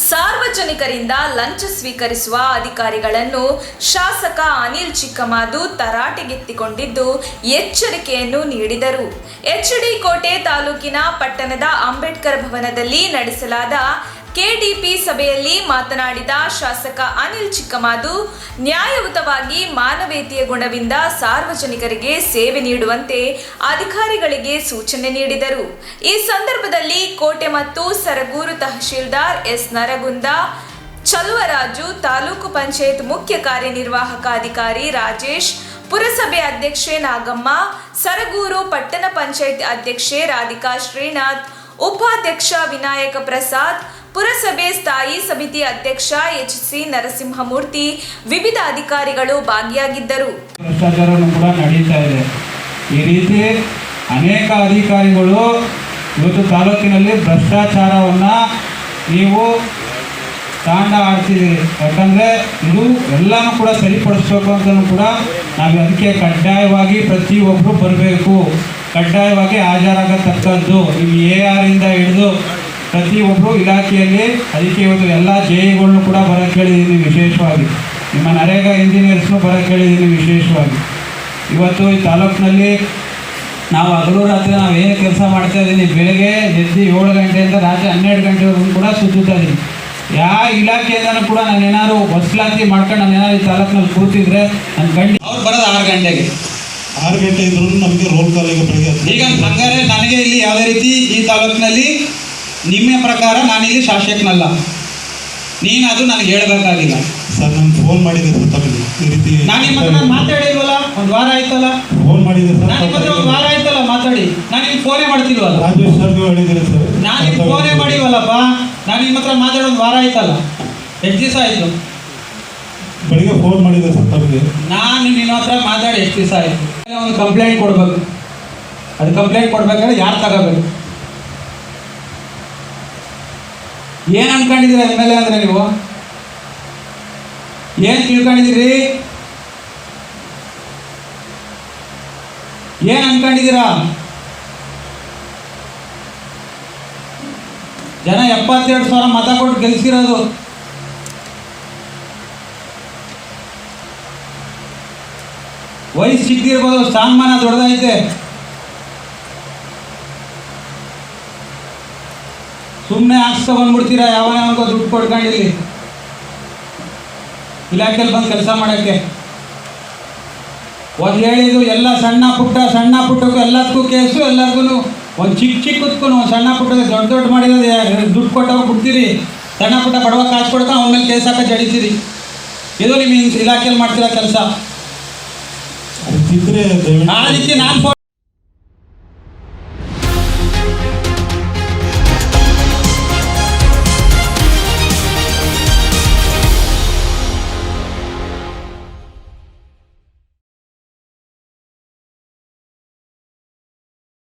ಸಾರ್ವಜನಿಕರಿಂದ ಲಂಚ ಸ್ವೀಕರಿಸುವ ಅಧಿಕಾರಿಗಳನ್ನು ಶಾಸಕ ಅನಿಲ್ ಚಿಕ್ಕಮಾದು ತರಾಟೆಗೆತ್ತಿಕೊಂಡಿದ್ದು ಎಚ್ಚರಿಕೆಯನ್ನು ನೀಡಿದರು. ಎಚ್ಡಿ ಕೋಟೆ ತಾಲೂಕಿನ ಪಟ್ಟಣದ ಅಂಬೇಡ್ಕರ್ ಭವನದಲ್ಲಿ ನಡೆಸಲಾದ ಕೆಡಿಪಿ ಸಭೆಯಲ್ಲಿ ಮಾತನಾಡಿದ ಶಾಸಕ ಅನಿಲ್ ಚಿಕ್ಕಮಾದು, ನ್ಯಾಯಯುತವಾಗಿ ಮಾನವೀಯತೆಯ ಗುಣದಿಂದ ಸಾರ್ವಜನಿಕರಿಗೆ ಸೇವೆ ನೀಡುವಂತೆ ಅಧಿಕಾರಿಗಳಿಗೆ ಸೂಚನೆ ನೀಡಿದರು. ಈ ಸಂದರ್ಭದಲ್ಲಿ ಕೋಟೆ ಮತ್ತು ಸರಗೂರು ತಹಶೀಲ್ದಾರ್ ಎಸ್ ನರಗುಂದ, ಚಲುವರಾಜು, ತಾಲೂಕು ಪಂಚಾಯತ್ ಮುಖ್ಯ ಕಾರ್ಯನಿರ್ವಾಹಕ ಅಧಿಕಾರಿ ರಾಜೇಶ್, ಪುರಸಭೆ ಅಧ್ಯಕ್ಷೆ ನಾಗಮ್ಮ, ಸರಗೂರು ಪಟ್ಟಣ ಪಂಚಾಯತ್ ಅಧ್ಯಕ್ಷೆ ರಾಧಿಕಾ ಶ್ರೀನಾಥ್, ಉಪಾಧ್ಯಕ್ಷ ವಿನಾಯಕ ಪ್ರಸಾದ್, ಪುರಸಭೆ ಸ್ಥಾಯಿ ಸಮಿತಿ ಅಧ್ಯಕ್ಷ ಎಚ್.ಸಿ. ನರಸಿಂಹಮೂರ್ತಿ, ವಿವಿಧ ಅಧಿಕಾರಿಗಳು ಭಾಗಿಯಾಗಿದ್ದರು. ಭ್ರಷ್ಟಾಚಾರನೂ ಕೂಡ ನಡೀತಾ ಇದೆ. ಈ ರೀತಿ ಅನೇಕ ಅಧಿಕಾರಿಗಳು ಇವತ್ತು ತಾಲೂಕಿನಲ್ಲಿ ಭ್ರಷ್ಟಾಚಾರವನ್ನು ನೀವು ತಾಂಡ ಆಡ್ತಿದ್ದೀರಿ. ಯಾಕಂದರೆ ಇದು ಎಲ್ಲನೂ ಕೂಡ ಸರಿಪಡಿಸ್ಬೇಕು ಅಂತಲೂ ಕೂಡ ನಾವು ಅದಕ್ಕೆ ಕಡ್ಡಾಯವಾಗಿ ಪ್ರತಿಯೊಬ್ಬರು ಬರಬೇಕು, ಕಡ್ಡಾಯವಾಗಿ ಹಾಜರಾಗತಕ್ಕದ್ದು. ನೀವು AR ಹಿಡಿದು ಪ್ರತಿಯೊಬ್ಬರು ಇಲಾಖೆಯಲ್ಲಿ ಅದಕ್ಕೆ ಇವತ್ತು ಎಲ್ಲ JEಗಳನ್ನೂ ಕೂಡ ಬರೋಕ್ಕೆ ಹೇಳಿದ್ದೀನಿ. ವಿಶೇಷವಾಗಿ ನಿಮ್ಮ ನರೇಗಾ ಇಂಜಿನಿಯರ್ಸ್ನೂ ಬರೋಕ್ಕೆ ಹೇಳಿದ್ದೀನಿ. ವಿಶೇಷವಾಗಿ ಇವತ್ತು ಈ ತಾಲೂಕಿನಲ್ಲಿ ನಾವು ಹಗಲು ರಾತ್ರಿ ನಾವು ಏನು ಕೆಲಸ ಮಾಡ್ತಾ ಇದ್ದೀನಿ, ಬೆಳಗ್ಗೆ ಎದ್ದು 7 ಗಂಟೆಯಿಂದ ರಾತ್ರಿ 12 ಗಂಟೆವರೆಗೂ ಕೂಡ ಸುತ್ತುತ್ತಾ ಇದ್ದೀನಿ. ಯಾವ ಇಲಾಖೆಯಿಂದನೂ ಕೂಡ ನಾನು ಏನಾದ್ರು ವಸೂಲಾತಿ ಮಾಡ್ಕೊಂಡು ನಾನು ಏನಾದ್ರು ಈ ತಾಲೂಕಿನಲ್ಲಿ ಕೂತಿದ್ರೆ ನನ್ನ ಅವ್ರು ಬರೋದು 6 ಗಂಟೆಗೆ. 6 ಗಂಟೆ ಇದ್ರೂ ನಮಗೆ ರೋಲ್ ಕಾಲಿಗೆ ಬೆಳಗ್ಗೆ. ಈಗ ಹಂಗಾರೆ ನನಗೆ ಇಲ್ಲಿ ಯಾವುದೇ ರೀತಿ ಈ ತಾಲೂಕಿನಲ್ಲಿ ನಿಮ್ಮ ಪ್ರಕಾರ ನಾನಿಲ್ಲಿ ಶಾಸಕನಲ್ಲ, ನೀನು ಅದು ನನಗೆ ಹೇಳಬೇಕಾಗಿಲ್ಲ. ಸರ್ ನಾನು ಫೋನ್ ಮಾಡಿದ್ದೆ ಸರ್ ತಮಗೆ ಈ ರೀತಿ. ನಾನು ನಿಮ್ಮ ಹತ್ರ ಮಾತಾಡಿಲ್ವಲ್ಲ, ಒಂದು ವಾರ ಆಯ್ತಲ್ಲ. ಫೋನ್ ಮಾಡಿದ್ದೆ ಸರ್. ನಾನು ನಿಮ್ಮ ಒಂದು ವಾರ ಆಯ್ತಲ್ಲ ಮಾತಾಡಿ. ನಾನು ನಿಮ್ಗೆ ಫೋನೇ ಮಾಡ್ತಿಲ್ವಲ್ಲ. ರಾಜೇಶ್ ಸರ್ಗೂ ಹೇಳಿದ್ದೀರಿ ಸರ್. ನಾನು ನಿಮ್ಗೆ ಫೋನೇ ಮಾಡಿವಲ್ಲಪ್ಪ. ನಾನು ನಿಮ್ಮ ಹತ್ರ ಮಾತಾಡೋ ಒಂದು ವಾರ ಆಯ್ತಲ್ಲ. ಎಷ್ಟು ದಿವಸ ಆಯಿತು? ಬೆಳಿಗ್ಗೆ ಫೋನ್ ಮಾಡಿದ್ದೆ ಸರ್ ತಮಗೆ. ನಾನು ನಿನ್ನ ಹತ್ರ ಮಾತಾಡಿ ಎಷ್ಟು ದಿವಸ ಆಯಿತು? ಒಂದು ಕಂಪ್ಲೇಂಟ್ ಕೊಡ್ಬೇಕು. ಅದು ಕಂಪ್ಲೇಂಟ್ ಕೊಡ್ಬೇಕಾದ್ರೆ ಯಾರು ತಗೋಬೇಕು? ಏನು ಅನ್ಕೊಂಡಿದ್ದೀರಾ MLA ಅಂದರೆ ನೀವು? ಏನು ತಿಳ್ಕೊಂಡಿದ್ದೀರಿ? ಏನು ಅನ್ಕೊಂಡಿದ್ದೀರಾ? ಜನ 72,000 ಮತ ಕೊಟ್ಟು ಗೆಲ್ಸಿರೋದು. ವಯಸ್ಸು ಚಿಕ್ಕದಿರ್ಬೋದು, ಸ್ಥಾನಮಾನ ದೊಡ್ಡದೈತೆ. ಸುಮ್ಮನೆ ಹಾಕ್ಸ್ಕೊ ಬಂದ್ಬಿಡ್ತೀರಾ ಯಾವನೋ ದುಡ್ಡು ಕೊಡ್ಕೊಂಡಿಲ್ಲಿ ಇಲಾಖೆಯಲ್ಲಿ ಬಂದು ಕೆಲಸ ಮಾಡೋಕ್ಕೆ. ಒಂದು ಹೇಳಿದ್ದು ಎಲ್ಲ ಸಣ್ಣ ಪುಟ್ಟಕ್ಕೂ ಎಲ್ಲದಕ್ಕೂ ಕೇಸು, ಎಲ್ಲರಿಗೂ ಒಂದು ಚಿಕ್ಕದಕ್ಕೂ ಒಂದು ಸಣ್ಣ ಪುಟ್ಟಕ್ಕೆ ದೊಡ್ಡ ಮಾಡಿರೋದು ದುಡ್ಡು ಕೊಟ್ಟವ್ರು ಬಿಡ್ತೀರಿ. ಸಣ್ಣ ಪುಟ್ಟ ಬಡವ ಕಾಸು ಕೊಡ್ಕೊಂಡು ಅವನ ಮೇಲೆ ಕೇಸ್ ಹಾಕಿ ಜಡಿತೀರಿ. ಇದು ನಿಮ್ಮ ಇಲಾಖೆಯಲ್ಲಿ ಮಾಡ್ತಿರೋ ಕೆಲಸ. ಅದಕ್ಕಿದ್ರೆ ಆ ರೀತಿ ನಾನು